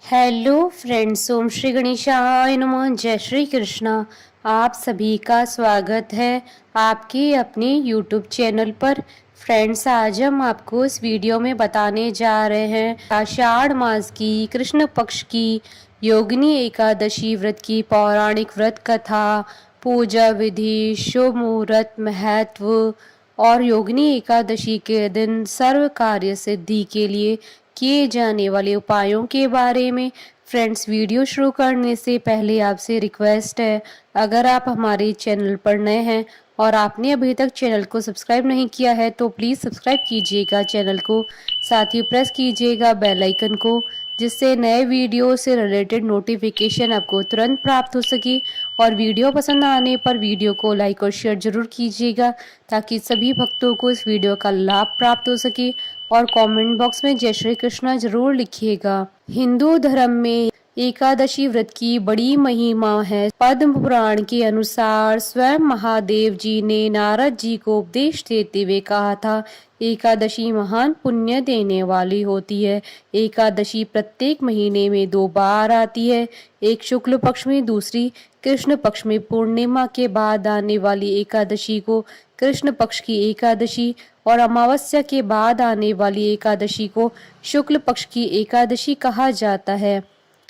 Hello friends, ओम श्री गणेशाय नमः। जय श्री कृष्णा। आप सभी का स्वागत है आपके अपने यूट्यूब चैनल पर। फ्रेंड्स, आज हम आपको इस वीडियो में बताने जा रहे हैं आषाढ़ मास की कृष्ण पक्ष की योगिनी एकादशी व्रत की पौराणिक व्रत कथा, पूजा विधि, शुभ मुहूर्त, महत्व और योगिनी एकादशी के दिन सर्व कार्य सिद्धि के लिए किए जाने वाले उपायों के बारे में। फ्रेंड्स, वीडियो शुरू करने से पहले आपसे रिक्वेस्ट है, अगर आप हमारे चैनल पर नए हैं और आपने अभी तक चैनल को सब्सक्राइब नहीं किया है तो प्लीज़ सब्सक्राइब कीजिएगा चैनल को, साथ ही प्रेस कीजिएगा बेल आइकन को, जिससे नए वीडियो से रिलेटेड नोटिफिकेशन आपको तुरंत प्राप्त हो सके। और वीडियो पसंद आने पर वीडियो को लाइक और शेयर जरूर कीजिएगा ताकि सभी भक्तों को इस वीडियो का लाभ प्राप्त हो सके। और कमेंट बॉक्स में जय श्री कृष्णा जरूर लिखिएगा। हिंदू धर्म में एकादशी व्रत की बड़ी महिमा है। पद्म पुराण के अनुसार स्वयं महादेव जी ने नारद जी को उपदेश देते हुए कहा था, एकादशी महान पुण्य देने वाली होती है। एकादशी प्रत्येक महीने में 2 बार आती है, एक शुक्ल पक्ष में, दूसरी कृष्ण पक्ष में। पूर्णिमा के बाद आने वाली एकादशी को कृष्ण पक्ष की एकादशी और अमावस्या के बाद आने वाली एकादशी को शुक्ल पक्ष की एकादशी कहा जाता है।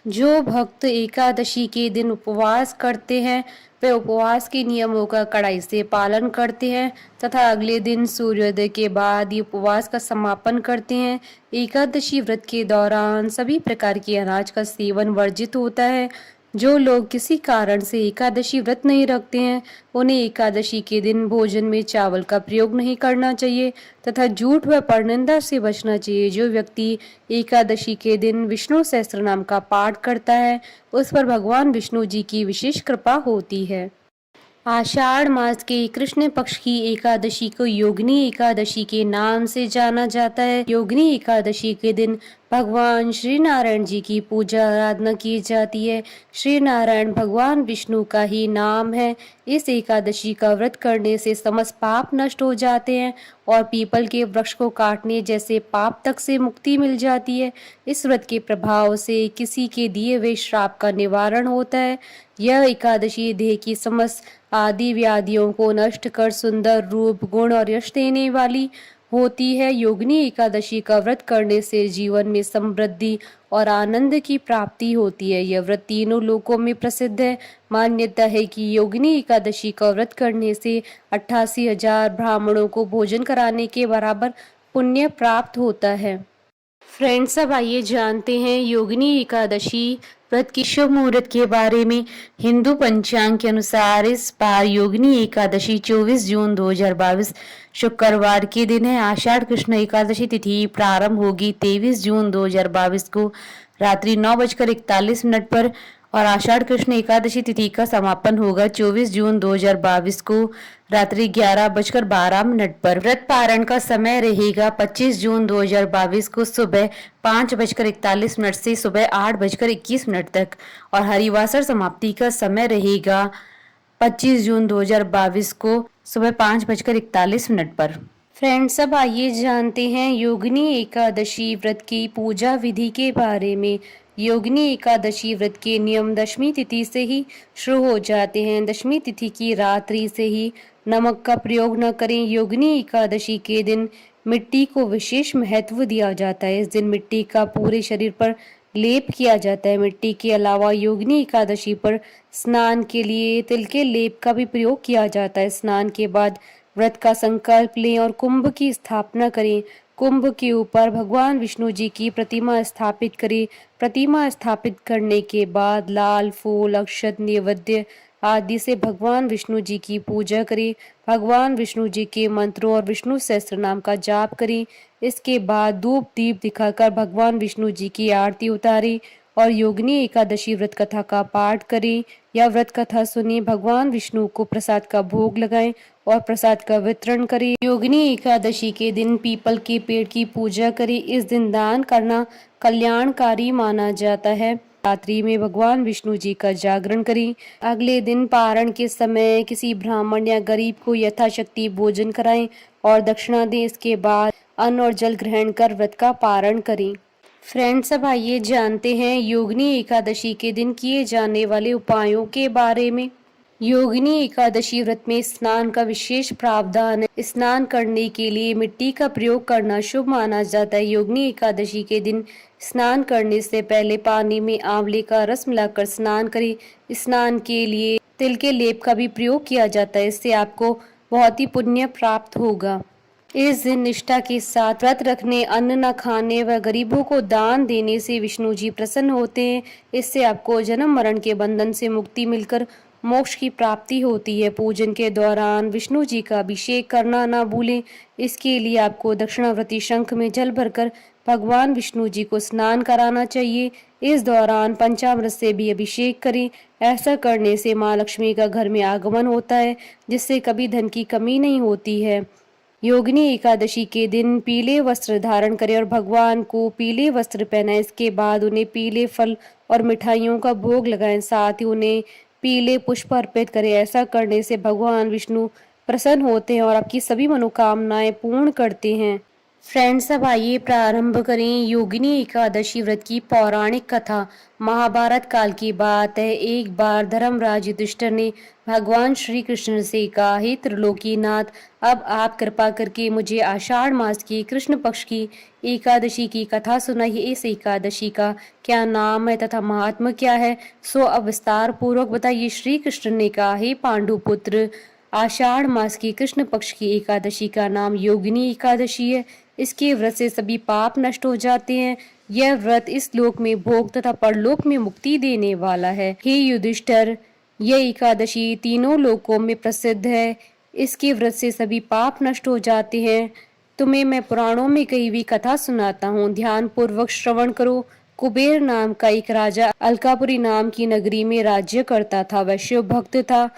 जो भक्त एकादशी के दिन उपवास करते हैं वे उपवास के नियमों का कड़ाई से पालन करते हैं तथा अगले दिन सूर्योदय के बाद ये उपवास का समापन करते हैं। एकादशी व्रत के दौरान सभी प्रकार के अनाज का सेवन वर्जित होता है। जो लोग किसी कारण से एकादशी व्रत नहीं रखते हैं उन्हें एकादशी के दिन भोजन में चावल का प्रयोग नहीं करना चाहिए तथा झूठ व परनिंदा से बचना चाहिए। जो व्यक्ति एकादशी के दिन विष्णु सहस्त्र नाम का पाठ करता है उस पर भगवान विष्णु जी की विशेष कृपा होती है। आषाढ़ मास के कृष्ण पक्ष की एकादशी को योगिनी एकादशी के नाम से जाना जाता है। योगिनी एकादशी के दिन भगवान श्री नारायण जी की पूजा आराधना की जाती है। श्री नारायण भगवान विष्णु का ही नाम है। इस एकादशी का व्रत करने से समस्त पाप नष्ट हो जाते हैं और पीपल के वृक्ष को काटने जैसे पाप तक से मुक्ति मिल जाती है। इस व्रत के प्रभाव से किसी के दिए हुए श्राप का निवारण होता है। यह एकादशी देह की समस्त आदि व्याधियों को नष्ट कर सुंदर रूप, गुण और यश देने वाली होती है। योगिनी एकादशी का व्रत करने से जीवन में समृद्धि और आनंद की प्राप्ति होती है। यह व्रत तीनों लोकों में प्रसिद्ध है। मान्यता है कि योगिनी एकादशी का व्रत करने से 88,000 ब्राह्मणों को भोजन कराने के बराबर पुण्य प्राप्त होता है। फ्रेंड्स, अब आइए जानते हैं योगिनी एकादशी व्रत की शुभ मुहूर्त के बारे में। हिंदू पंचांग के अनुसार इस बार योगिनी एकादशी 24 जून 2022 शुक्रवार के दिन है। आषाढ़ कृष्ण एकादशी तिथि प्रारंभ होगी 23 जून 2022 को रात्रि 9:41 पर और आषाढ़ कृष्ण एकादशी तिथि का समापन होगा 24 जून 2022 को रात्रि 11:12 पर। व्रत पारण का समय रहेगा 25 जून 2022 को सुबह 5:41 से सुबह 8:21 तक और हरिवासर समाप्ति का समय रहेगा 25 जून 2022 को सुबह 5:41 पर। फ्रेंड्स, अब आइए जानते हैं योगिनी एकादशी व्रत की पूजा विधि के बारे में। योगिनी एकादशी व्रत के नियम दशमी तिथि से ही शुरू हो जाते हैं। दशमी तिथि की रात्रि से ही नमक का प्रयोग न करें। योगिनी एकादशी के दिन मिट्टी को विशेष महत्व दिया जाता है। इस दिन मिट्टी का पूरे शरीर पर लेप किया जाता है। मिट्टी के अलावा योगिनी एकादशी पर स्नान के लिए तिल के लेप का भी प्रयोग किया जाता है। स्नान के बाद व्रत का संकल्प लें और कुंभ की स्थापना करें। कुंभ के ऊपर भगवान विष्णु जी की प्रतिमा स्थापित करें। प्रतिमा स्थापित करने के बाद लाल फूल, अक्षत, नैवेद्य आदि से भगवान विष्णु जी की पूजा करें। भगवान विष्णु जी के मंत्रों और विष्णु सहस्त्र नाम का जाप करें। इसके बाद धूप दीप दिखाकर भगवान विष्णु जी की आरती उतारें और योगिनी एकादशी व्रत कथा का पाठ करें या व्रत कथा सुने। भगवान विष्णु को प्रसाद का भोग लगाएं और प्रसाद का वितरण करें। योगिनी एकादशी के दिन पीपल के पेड़ की पूजा करें। इस दिन दान करना कल्याणकारी माना जाता है। रात्रि में भगवान विष्णु जी का जागरण करें। अगले दिन पारण के समय किसी ब्राह्मण या गरीब को यथाशक्ति भोजन कराएं और दक्षिणा दें। इसके बाद अन्न और जल ग्रहण कर व्रत का पारण करें। फ्रेंड्स, अब आइए जानते हैं योगिनी एकादशी के दिन किए जाने वाले उपायों के बारे में। योगिनी एकादशी व्रत में स्नान का विशेष प्रावधान है। स्नान करने के लिए मिट्टी का प्रयोग करना शुभ माना जाता है। योगिनी एकादशी के दिन स्नान करने से पहले पानी में आंवले का रस मिलाकर स्नान करें। स्नान के लिए तिल के लेप का भी प्रयोग किया जाता है। इससे आपको बहुत ही पुण्य प्राप्त होगा। इस दिन निष्ठा के साथ व्रत रखने, अन्न न खाने व गरीबों को दान देने से विष्णु जी प्रसन्न होते हैं। इससे आपको जन्म मरण के बंधन से मुक्ति मिलकर मोक्ष की प्राप्ति होती है। पूजन के दौरान विष्णु जी का अभिषेक करना ना भूलें। इसके लिए आपको दक्षिणावर्ती शंख में जल भरकर भगवान विष्णु जी को स्नान कराना चाहिए। इस दौरान पंचामृत से भी अभिषेक करें। ऐसा करने से माँ लक्ष्मी का घर में आगमन होता है, जिससे कभी धन की कमी नहीं होती है। योगिनी एकादशी के दिन पीले वस्त्र धारण करें और भगवान को पीले वस्त्र पहनाएं। इसके बाद उन्हें पीले फल और मिठाइयों का भोग लगाएं। साथ ही उन्हें पीले पुष्प अर्पित करें। ऐसा करने से भगवान विष्णु प्रसन्न होते हैं और आपकी सभी मनोकामनाएं पूर्ण करते हैं। फ्रेंड्स, अब आइए प्रारंभ करें योगिनी एकादशी व्रत की पौराणिक कथा। महाभारत काल की बात है। एक बार धर्मराज युधिष्ठिर ने भगवान श्री कृष्ण से कहा, हे त्रिलोकीनाथ, अब आप कृपा करके मुझे आषाढ़ मास की कृष्ण पक्ष की एकादशी की कथा सुनाइए। इस एकादशी का क्या नाम है तथा महात्मा क्या है, सो अब विस्तार पूर्वक बताइए। श्री कृष्ण ने कहा, हे पांडुपुत्र, आषाढ़ मास की कृष्ण पक्ष की एकादशी का नाम योगिनी एकादशी है। इसके व्रत से सभी पाप नष्ट हो जाते हैं। यह व्रत इस लोक में भोग तथा परलोक में मुक्ति देने वाला है। हे युधिष्ठिर, यह एकादशी तीनों लोकों में प्रसिद्ध है। इसके व्रत से सभी पाप नष्ट हो जाते हैं। तुम्हें मैं पुराणों में कही हुई कथा सुनाता हूँ, ध्यान पूर्वक श्रवण करो। कुबेर नाम का एक राजा अलकापुरी नाम की नगरी में राज्य करता था। वह शिव भक्त था।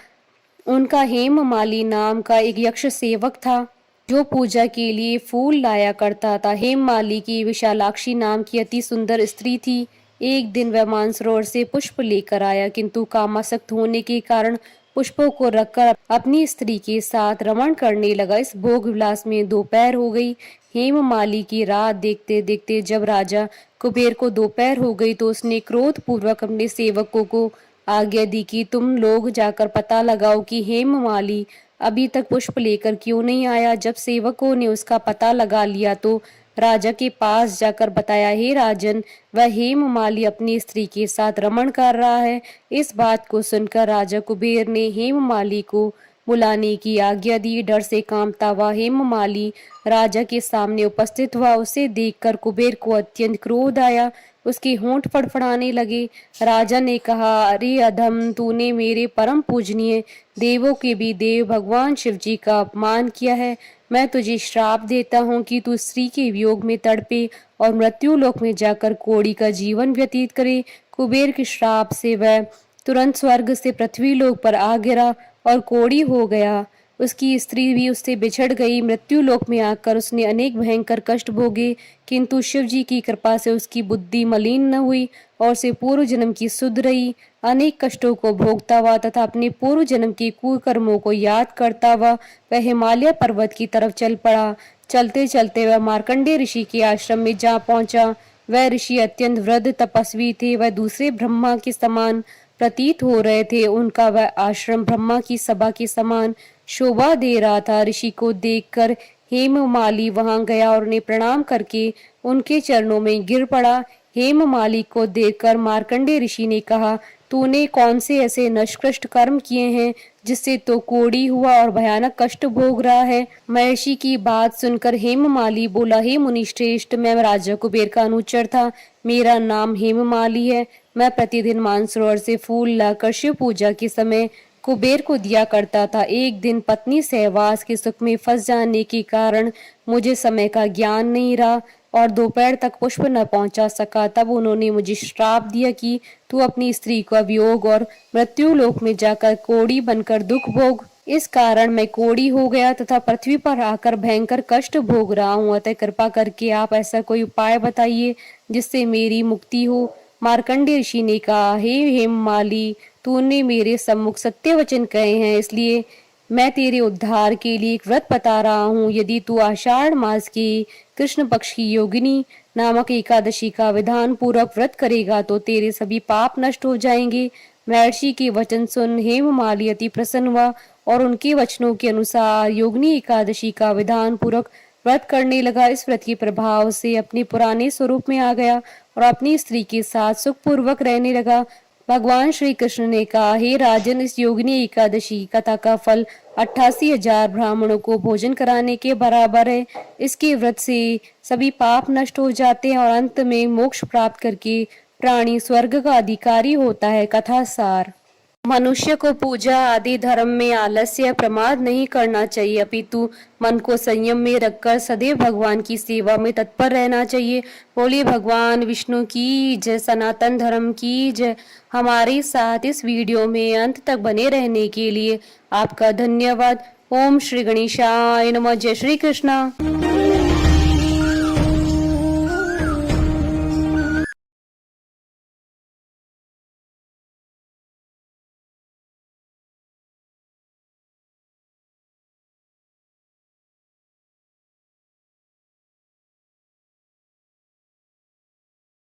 उनका हेममाली नाम का एक यक्ष सेवक था, जो पूजा के लिए फूल लाया करता था। हेममाली की विशालाक्षी नाम की अति सुंदर स्त्री थी। एक दिन वह मानसरोवर से पुष्प लेकर आया, किंतु कामासक्त होने के कारण पुष्पों को रखकर अपनी स्त्री के साथ रमण करने लगा। इस भोग विलास में दोपहर हो गई। हेममाली की रात देखते देखते जब राजा कुबेर को दोपहर हो गई, तो उसने क्रोध पूर्वक अपने सेवकों को आज्ञा दी कि तुम लोग जाकर पता लगाओ कि हेममाली अभी तक पुष्प लेकर क्यों नहीं आया। जब सेवकों ने उसका पता लगा लिया तो राजा के पास जाकर बताया, हे राजन, वह हेममाली अपनी स्त्री के साथ रमण कर रहा है। इस बात को सुनकर राजा कुबेर ने हेममाली को बुलाने की आज्ञा दी। डर से कांपता हुआ हेममाली राजा के सामने उपस्थित हुआ। उसे देखकर कुबेर को अत्यंत क्रोध आया। उसके होंठ फड़फड़ाने लगे। राजा ने कहा, अरे अधम, तूने मेरे परम पूजनीय देवों के भी देव भगवान शिव जी का अपमान किया है। मैं तुझे श्राप देता हूँ कि तू स्त्री के वियोग में तड़पे और मृत्यु लोक में जाकर कोड़ी का जीवन व्यतीत करे। कुबेर के श्राप से वह तुरंत स्वर्ग से पृथ्वी लोक पर आ गिरा और कोड़ी हो गया। उसकी स्त्री भी उससे बिछड़ गई। मृत्यु लोक में आकर उसने अनेक भयंकर कष्ट भोगे, किंतु शिव जी की कृपा से उसकी बुद्धि मलिन न हुई और से पूर्व जन्म की सुध रही। अनेक कष्टों को भोगता हुआ तथा अपने पूर्व जन्म के कुकर्मों को याद करता हुआ वह हिमालय पर्वत की तरफ चल पड़ा। चलते चलते वह मार्कंडेय ऋषि के आश्रम में जा पहुंचा। वह ऋषि अत्यंत वृद्ध तपस्वी थे। वह दूसरे ब्रह्मा के समान प्रतीत हो रहे थे। उनका वह आश्रम ब्रह्मा की सभा के समान शोभा दे रहा था। ऋषि को देखकर हेममाली वहां गया और उन्हें प्रणाम करके उनके चरणों में गिर पड़ा। हेममाली को देखकर मार्कंडेय ऋषि ने कहा, तूने कौन से ऐसे निष्कृष्ट कर्म किए हैं जिससे तो कोड़ी हुआ और भयानक कष्ट भोग रहा है। महर्षि की बात सुनकर हेममाली बोला, हे मुनि श्रेष्ठ, मैं राजा कुबेर का अनुचर था। मेरा नाम हेममाली है। मैं प्रतिदिन मानसरोवर से फूल लाकर शिव पूजा के समय कुबेर को दिया करता था। एक दिन पत्नी सहवास के सुख में फंस जाने के कारण मुझे समय का ज्ञान नहीं रहा और दोपहर तक पुष्प न पहुंचा सका। तब उन्होंने मुझे श्राप दिया कि तू अपनी स्त्री का वियोग और मृत्यु लोक में जाकर कोड़ी बनकर दुख भोग। इस कारण मैं कोड़ी हो गया तथा पृथ्वी पर आकर भयंकर कष्ट भोग रहा हूँ। अतः कृपा करके आप ऐसा कोई उपाय बताइए जिससे मेरी मुक्ति हो। मार्कंडेय ऋषि ने कहा, हे हेममाली, तूने मेरे सम्मुख सत्य वचन कहे हैं, इसलिए मैं तेरे उद्धार के लिए एक व्रत बता रहा हूँ। यदि तू आषाढ़ मास की कृष्ण पक्ष की योगिनी नामक एकादशी का विधान पूर्वक व्रत करेगा तो तेरे सभी पाप नष्ट हो जाएंगे। महर्षि के वचन सुन हेममाली अति प्रसन्न हुआ और उनके वचनों के अनुसार योगिनी एकादशी का विधान पूर्वक व्रत करने लगा। इस व्रत के प्रभाव से अपने पुराने स्वरूप में आ गया और अपनी स्त्री के साथ सुखपूर्वक रहने लगा। भगवान श्री कृष्ण ने कहा, हे राजन, इस योगिनी एकादशी कथा का फल 88,000 ब्राह्मणों को भोजन कराने के बराबर है। इसके व्रत से सभी पाप नष्ट हो जाते हैं और अंत में मोक्ष प्राप्त करके प्राणी स्वर्ग का अधिकारी होता है। कथा सार। मनुष्य को पूजा आदि धर्म में आलस्य प्रमाद नहीं करना चाहिए, अपितु मन को संयम में रखकर सदैव भगवान की सेवा में तत्पर रहना चाहिए। बोलिए भगवान विष्णु की जय, सनातन धर्म की जय। हमारे साथ इस वीडियो में अंत तक बने रहने के लिए आपका धन्यवाद। ओम श्री गणेशाय नमः। जय श्री कृष्णा।